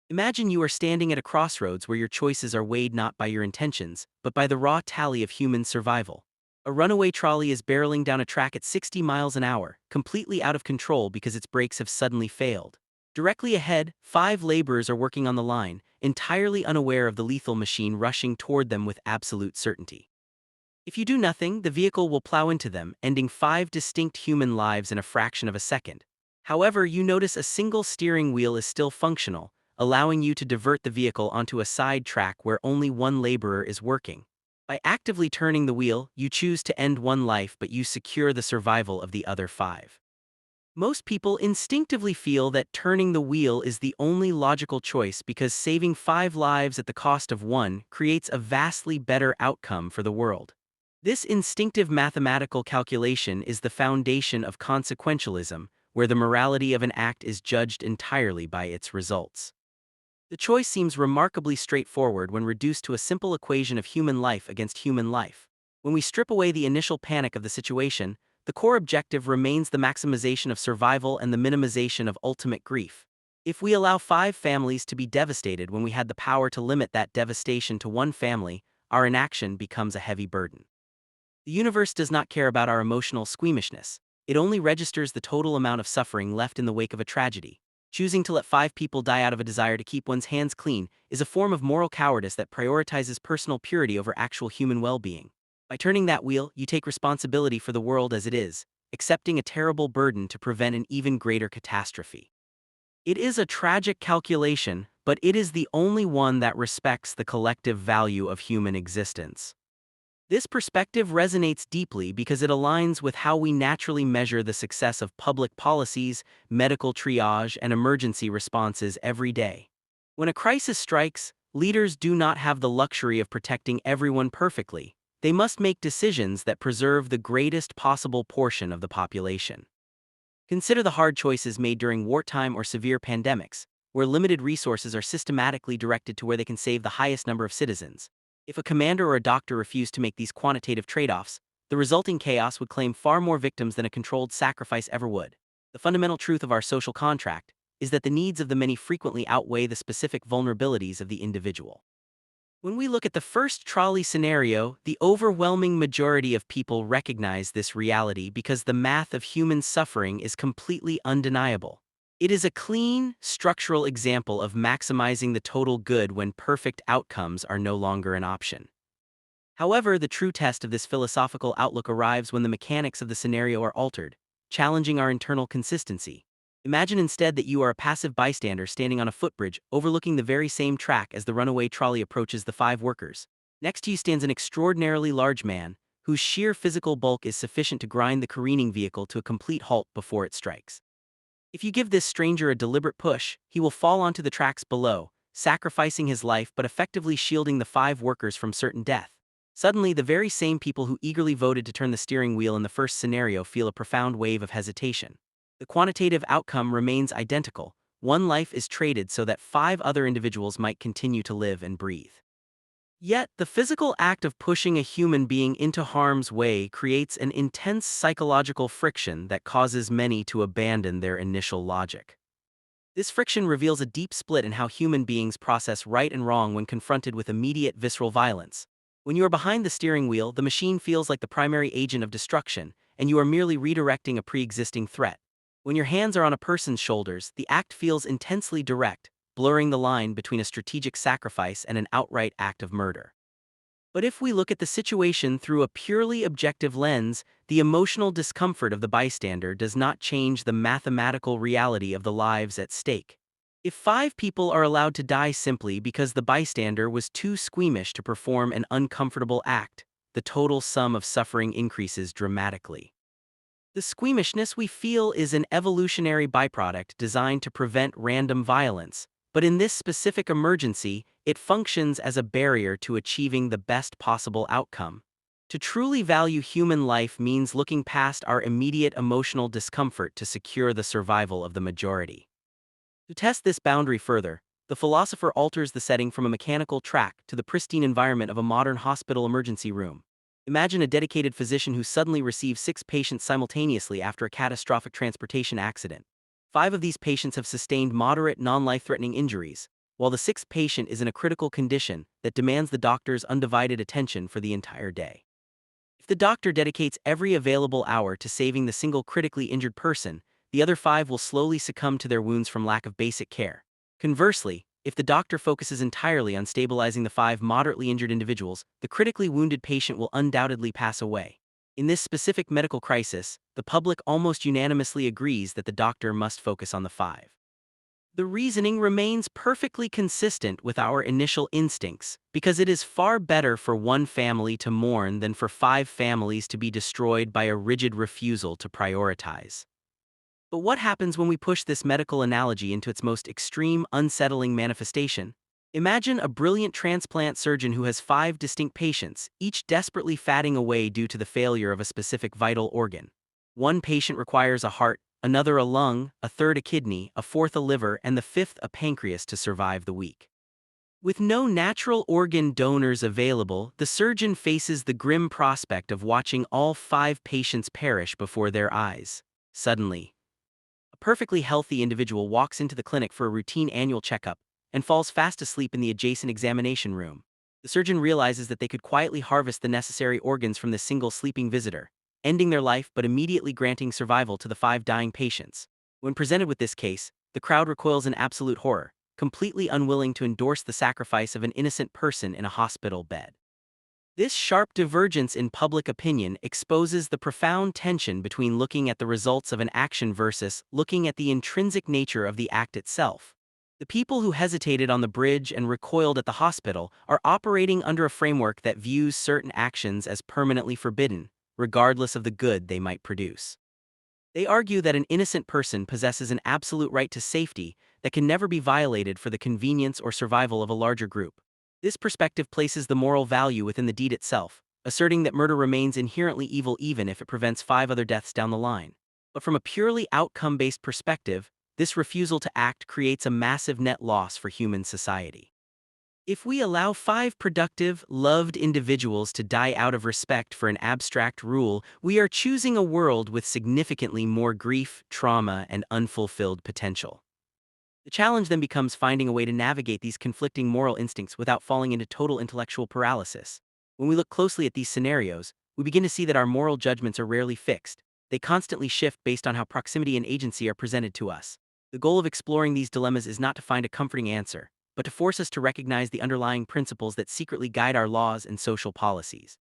Imagine you are standing at a crossroads where your choices are weighed not by your intentions, but by the raw tally of human survival. A runaway trolley is barreling down a track at 60 miles an hour, completely out of control because its brakes have suddenly failed. Directly ahead, 5 laborers are working on the line, entirely unaware of the lethal machine rushing toward them with absolute certainty. If you do nothing, the vehicle will plow into them, ending 5 distinct human lives in a fraction of a second. However, you notice a single steering wheel is still functional, allowing you to divert the vehicle onto a side track where only 1 laborer is working. By actively turning the wheel, you choose to end 1 life, but you secure the survival of the other 5. Most people instinctively feel that turning the wheel is the only logical choice because saving 5 lives at the cost of 1 creates a vastly better outcome for the world. This instinctive mathematical calculation is the foundation of consequentialism, where the morality of an act is judged entirely by its results. The choice seems remarkably straightforward when reduced to a simple equation of human life against human life. When we strip away the initial panic of the situation, the core objective remains the maximization of survival and the minimization of ultimate grief. If we allow 5 families to be devastated when we had the power to limit that devastation to 1 family, our inaction becomes a heavy burden. The universe does not care about our emotional squeamishness. It only registers the total amount of suffering left in the wake of a tragedy. Choosing to let 5 people die out of a desire to keep one's hands clean is a form of moral cowardice that prioritizes personal purity over actual human well-being. By turning that wheel, you take responsibility for the world as it is, accepting a terrible burden to prevent an even greater catastrophe. It is a tragic calculation, but it is the only one that respects the collective value of human existence. This perspective resonates deeply because it aligns with how we naturally measure the success of public policies, medical triage, and emergency responses every day. When a crisis strikes, leaders do not have the luxury of protecting everyone perfectly. They must make decisions that preserve the greatest possible portion of the population. Consider the hard choices made during wartime or severe pandemics, where limited resources are systematically directed to where they can save the highest number of citizens. If a commander or a doctor refused to make these quantitative trade-offs, the resulting chaos would claim far more victims than a controlled sacrifice ever would. The fundamental truth of our social contract is that the needs of the many frequently outweigh the specific vulnerabilities of the individual. When we look at the first trolley scenario, the overwhelming majority of people recognize this reality because the math of human suffering is completely undeniable. It is a clean, structural example of maximizing the total good when perfect outcomes are no longer an option. However, the true test of this philosophical outlook arrives when the mechanics of the scenario are altered, challenging our internal consistency. Imagine instead that you are a passive bystander standing on a footbridge overlooking the very same track as the runaway trolley approaches the 5 workers. Next to you stands an extraordinarily large man, whose sheer physical bulk is sufficient to grind the careening vehicle to a complete halt before it strikes. If you give this stranger a deliberate push, he will fall onto the tracks below, sacrificing his life but effectively shielding the 5 workers from certain death. Suddenly, the very same people who eagerly voted to turn the steering wheel in the first scenario feel a profound wave of hesitation. The quantitative outcome remains identical. 1 life is traded so that 5 other individuals might continue to live and breathe. Yet, the physical act of pushing a human being into harm's way creates an intense psychological friction that causes many to abandon their initial logic. This friction reveals a deep split in how human beings process right and wrong when confronted with immediate visceral violence. When you are behind the steering wheel, the machine feels like the primary agent of destruction, and you are merely redirecting a pre-existing threat. When your hands are on a person's shoulders, the act feels intensely direct, blurring the line between a strategic sacrifice and an outright act of murder. But if we look at the situation through a purely objective lens, the emotional discomfort of the bystander does not change the mathematical reality of the lives at stake. If 5 people are allowed to die simply because the bystander was too squeamish to perform an uncomfortable act, the total sum of suffering increases dramatically. The squeamishness we feel is an evolutionary byproduct designed to prevent random violence, but in this specific emergency, it functions as a barrier to achieving the best possible outcome. To truly value human life means looking past our immediate emotional discomfort to secure the survival of the majority. To test this boundary further, the philosopher alters the setting from a mechanical track to the pristine environment of a modern hospital emergency room. Imagine a dedicated physician who suddenly receives 6 patients simultaneously after a catastrophic transportation accident. 5 of these patients have sustained moderate, non-life-threatening injuries, while the sixth patient is in a critical condition that demands the doctor's undivided attention for the entire day. If the doctor dedicates every available hour to saving the single critically injured person, the other five will slowly succumb to their wounds from lack of basic care. Conversely, if the doctor focuses entirely on stabilizing the five moderately injured individuals, the critically wounded patient will undoubtedly pass away. In this specific medical crisis, the public almost unanimously agrees that the doctor must focus on the five. The reasoning remains perfectly consistent with our initial instincts, because it is far better for one family to mourn than for five families to be destroyed by a rigid refusal to prioritize. But what happens when we push this medical analogy into its most extreme, unsettling manifestation? Imagine a brilliant transplant surgeon who has five distinct patients, each desperately fatting away due to the failure of a specific vital organ. One patient requires a heart, another a lung, a third a kidney, a fourth a liver, and the fifth a pancreas to survive the week. With no natural organ donors available, the surgeon faces the grim prospect of watching all five patients perish before their eyes. Suddenly, a perfectly healthy individual walks into the clinic for a routine annual checkup and falls fast asleep in the adjacent examination room. The surgeon realizes that they could quietly harvest the necessary organs from this single sleeping visitor, ending their life but immediately granting survival to the five dying patients. When presented with this case, the crowd recoils in absolute horror, completely unwilling to endorse the sacrifice of an innocent person in a hospital bed. This sharp divergence in public opinion exposes the profound tension between looking at the results of an action versus looking at the intrinsic nature of the act itself. The people who hesitated on the bridge and recoiled at the hospital are operating under a framework that views certain actions as permanently forbidden, regardless of the good they might produce. They argue that an innocent person possesses an absolute right to safety that can never be violated for the convenience or survival of a larger group. This perspective places the moral value within the deed itself, asserting that murder remains inherently evil even if it prevents five other deaths down the line. But from a purely outcome-based perspective, this refusal to act creates a massive net loss for human society. If we allow five productive, loved individuals to die out of respect for an abstract rule, we are choosing a world with significantly more grief, trauma, and unfulfilled potential. The challenge then becomes finding a way to navigate these conflicting moral instincts without falling into total intellectual paralysis. When we look closely at these scenarios, we begin to see that our moral judgments are rarely fixed. They constantly shift based on how proximity and agency are presented to us. The goal of exploring these dilemmas is not to find a comforting answer, but to force us to recognize the underlying principles that secretly guide our laws and social policies.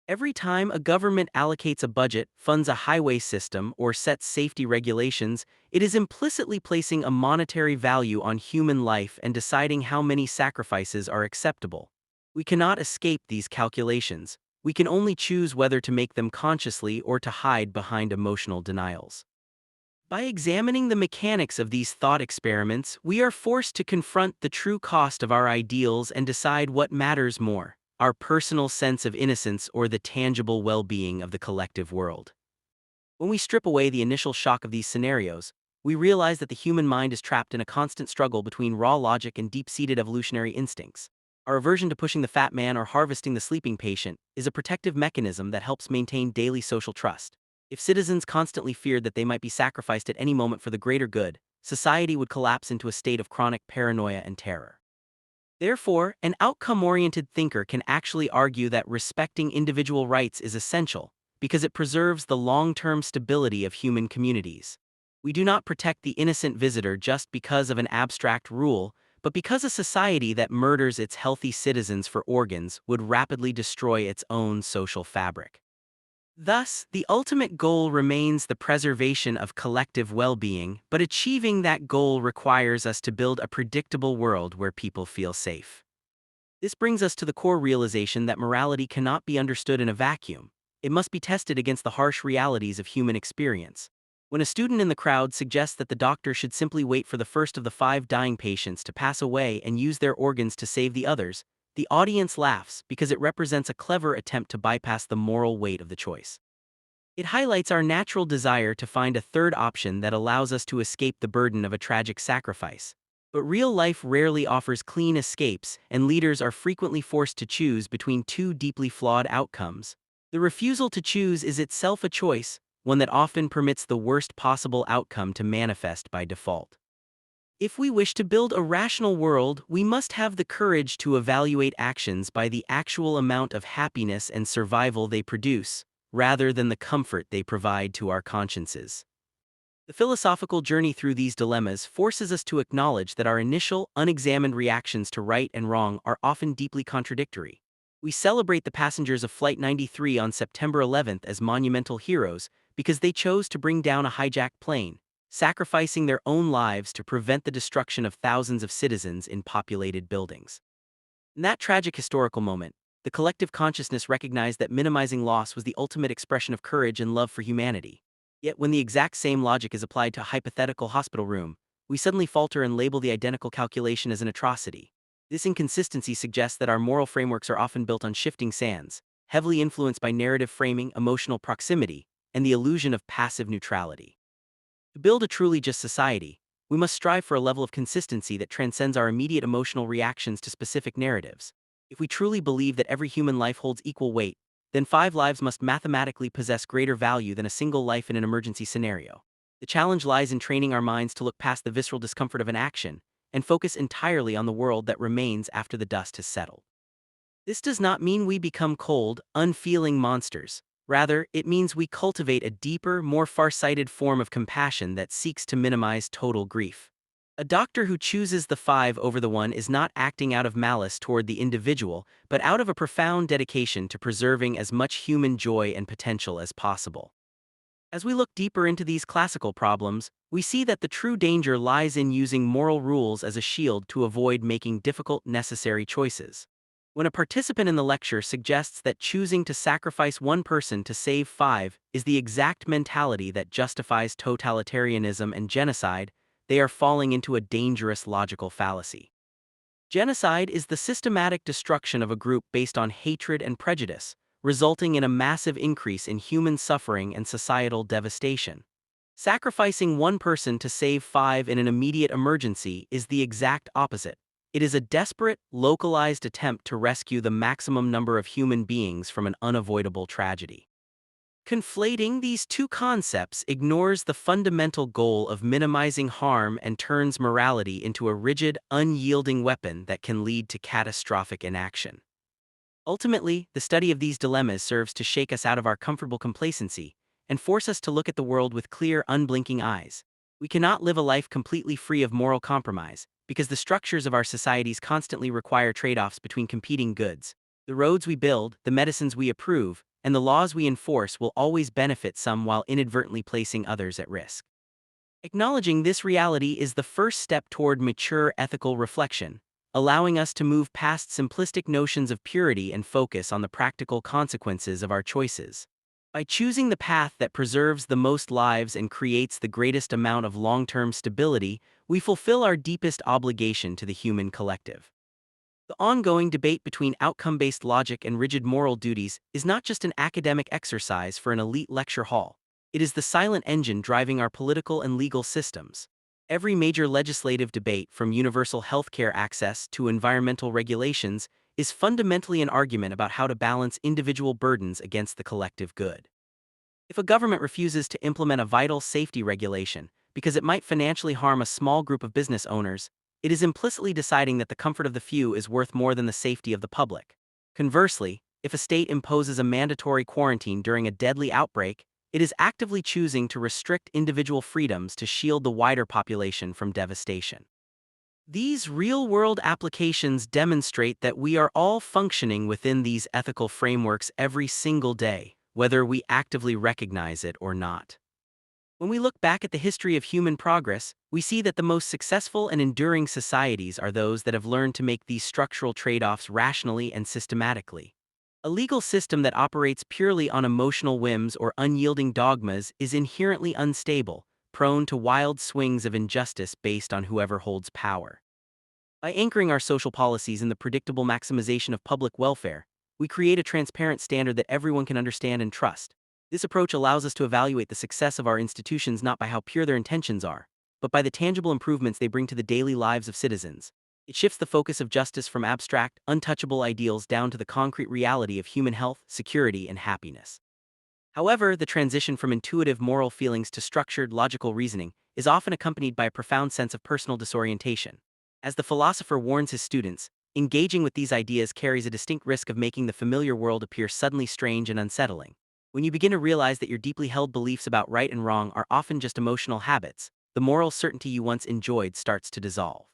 Every time a government allocates a budget, funds a highway system, or sets safety regulations, it is implicitly placing a monetary value on human life and deciding how many sacrifices are acceptable. We cannot escape these calculations. We can only choose whether to make them consciously or to hide behind emotional denials. By examining the mechanics of these thought experiments, we are forced to confront the true cost of our ideals and decide what matters more: our personal sense of innocence or the tangible well-being of the collective world. When we strip away the initial shock of these scenarios, we realize that the human mind is trapped in a constant struggle between raw logic and deep-seated evolutionary instincts. Our aversion to pushing the fat man or harvesting the sleeping patient is a protective mechanism that helps maintain daily social trust. If citizens constantly feared that they might be sacrificed at any moment for the greater good, society would collapse into a state of chronic paranoia and terror. Therefore, an outcome-oriented thinker can actually argue that respecting individual rights is essential, because it preserves the long-term stability of human communities. We do not protect the innocent visitor just because of an abstract rule, but because a society that murders its healthy citizens for organs would rapidly destroy its own social fabric. Thus, the ultimate goal remains the preservation of collective well-being, but achieving that goal requires us to build a predictable world where people feel safe. This brings us to the core realization that morality cannot be understood in a vacuum. It must be tested against the harsh realities of human experience. When a student in the crowd suggests that the doctor should simply wait for the first of the five dying patients to pass away and use their organs to save the others, the audience laughs because it represents a clever attempt to bypass the moral weight of the choice. It highlights our natural desire to find a third option that allows us to escape the burden of a tragic sacrifice. But real life rarely offers clean escapes, and leaders are frequently forced to choose between two deeply flawed outcomes. The refusal to choose is itself a choice, one that often permits the worst possible outcome to manifest by default. If we wish to build a rational world, we must have the courage to evaluate actions by the actual amount of happiness and survival they produce, rather than the comfort they provide to our consciences. The philosophical journey through these dilemmas forces us to acknowledge that our initial, unexamined reactions to right and wrong are often deeply contradictory. We celebrate the passengers of Flight 93 on September 11th as monumental heroes because they chose to bring down a hijacked plane, sacrificing their own lives to prevent the destruction of thousands of citizens in populated buildings. In that tragic historical moment, the collective consciousness recognized that minimizing loss was the ultimate expression of courage and love for humanity. Yet when the exact same logic is applied to a hypothetical hospital room, we suddenly falter and label the identical calculation as an atrocity. This inconsistency suggests that our moral frameworks are often built on shifting sands, heavily influenced by narrative framing, emotional proximity, and the illusion of passive neutrality. To build a truly just society, we must strive for a level of consistency that transcends our immediate emotional reactions to specific narratives. If we truly believe that every human life holds equal weight, then 5 lives must mathematically possess greater value than a single life in an emergency scenario. The challenge lies in training our minds to look past the visceral discomfort of an action and focus entirely on the world that remains after the dust has settled. This does not mean we become cold, unfeeling monsters. Rather, it means we cultivate a deeper, more far-sighted form of compassion that seeks to minimize total grief. A doctor who chooses the 5 over the 1 is not acting out of malice toward the individual, but out of a profound dedication to preserving as much human joy and potential as possible. As we look deeper into these classical problems, we see that the true danger lies in using moral rules as a shield to avoid making difficult, necessary choices. When a participant in the lecture suggests that choosing to sacrifice one person to save 5 is the exact mentality that justifies totalitarianism and genocide, they are falling into a dangerous logical fallacy. Genocide is the systematic destruction of a group based on hatred and prejudice, resulting in a massive increase in human suffering and societal devastation. Sacrificing one person to save 5 in an immediate emergency is the exact opposite. It is a desperate, localized attempt to rescue the maximum number of human beings from an unavoidable tragedy. Conflating these two concepts ignores the fundamental goal of minimizing harm and turns morality into a rigid, unyielding weapon that can lead to catastrophic inaction. Ultimately, the study of these dilemmas serves to shake us out of our comfortable complacency and force us to look at the world with clear, unblinking eyes. We cannot live a life completely free of moral compromise, because the structures of our societies constantly require trade-offs between competing goods. The roads we build, the medicines we approve, and the laws we enforce will always benefit some while inadvertently placing others at risk. Acknowledging this reality is the first step toward mature ethical reflection, allowing us to move past simplistic notions of purity and focus on the practical consequences of our choices. By choosing the path that preserves the most lives and creates the greatest amount of long-term stability, we fulfill our deepest obligation to the human collective. The ongoing debate between outcome-based logic and rigid moral duties is not just an academic exercise for an elite lecture hall. It is the silent engine driving our political and legal systems. Every major legislative debate, from universal healthcare access to environmental regulations, is fundamentally an argument about how to balance individual burdens against the collective good. If a government refuses to implement a vital safety regulation because it might financially harm a small group of business owners, it is implicitly deciding that the comfort of the few is worth more than the safety of the public. Conversely, if a state imposes a mandatory quarantine during a deadly outbreak, it is actively choosing to restrict individual freedoms to shield the wider population from devastation. These real-world applications demonstrate that we are all functioning within these ethical frameworks every single day, whether we actively recognize it or not. When we look back at the history of human progress, we see that the most successful and enduring societies are those that have learned to make these structural trade-offs rationally and systematically. A legal system that operates purely on emotional whims or unyielding dogmas is inherently unstable, prone to wild swings of injustice based on whoever holds power. By anchoring our social policies in the predictable maximization of public welfare, we create a transparent standard that everyone can understand and trust. This approach allows us to evaluate the success of our institutions not by how pure their intentions are, but by the tangible improvements they bring to the daily lives of citizens. It shifts the focus of justice from abstract, untouchable ideals down to the concrete reality of human health, security, and happiness. However, the transition from intuitive moral feelings to structured, logical reasoning is often accompanied by a profound sense of personal disorientation. As the philosopher warns his students, engaging with these ideas carries a distinct risk of making the familiar world appear suddenly strange and unsettling. When you begin to realize that your deeply held beliefs about right and wrong are often just emotional habits, the moral certainty you once enjoyed starts to dissolve.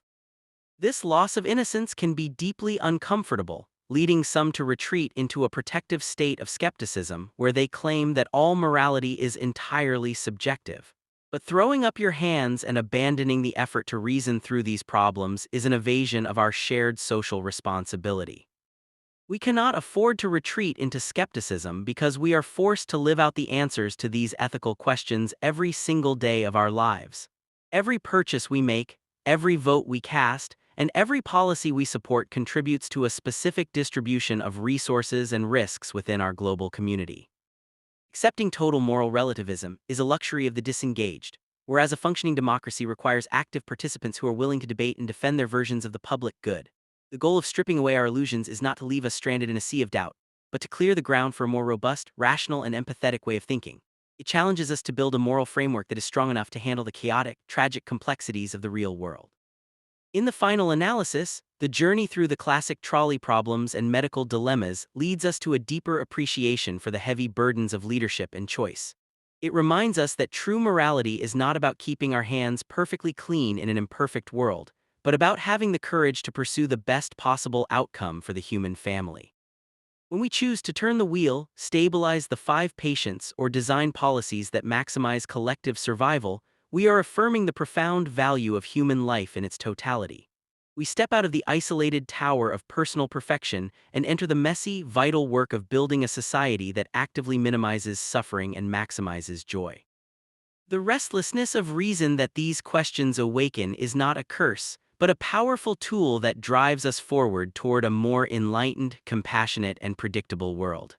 This loss of innocence can be deeply uncomfortable, leading some to retreat into a protective state of skepticism where they claim that all morality is entirely subjective. But throwing up your hands and abandoning the effort to reason through these problems is an evasion of our shared social responsibility. We cannot afford to retreat into skepticism because we are forced to live out the answers to these ethical questions every single day of our lives. Every purchase we make, every vote we cast, and every policy we support contributes to a specific distribution of resources and risks within our global community. Accepting total moral relativism is a luxury of the disengaged, whereas a functioning democracy requires active participants who are willing to debate and defend their versions of the public good. The goal of stripping away our illusions is not to leave us stranded in a sea of doubt, but to clear the ground for a more robust, rational, and empathetic way of thinking. It challenges us to build a moral framework that is strong enough to handle the chaotic, tragic complexities of the real world. In the final analysis, the journey through the classic trolley problems and medical dilemmas leads us to a deeper appreciation for the heavy burdens of leadership and choice. It reminds us that true morality is not about keeping our hands perfectly clean in an imperfect world, but about having the courage to pursue the best possible outcome for the human family. When we choose to turn the wheel, stabilize the 5 patients, or design policies that maximize collective survival, we are affirming the profound value of human life in its totality. We step out of the isolated tower of personal perfection and enter the messy, vital work of building a society that actively minimizes suffering and maximizes joy. The restlessness of reason that these questions awaken is not a curse, but a powerful tool that drives us forward toward a more enlightened, compassionate, and predictable world.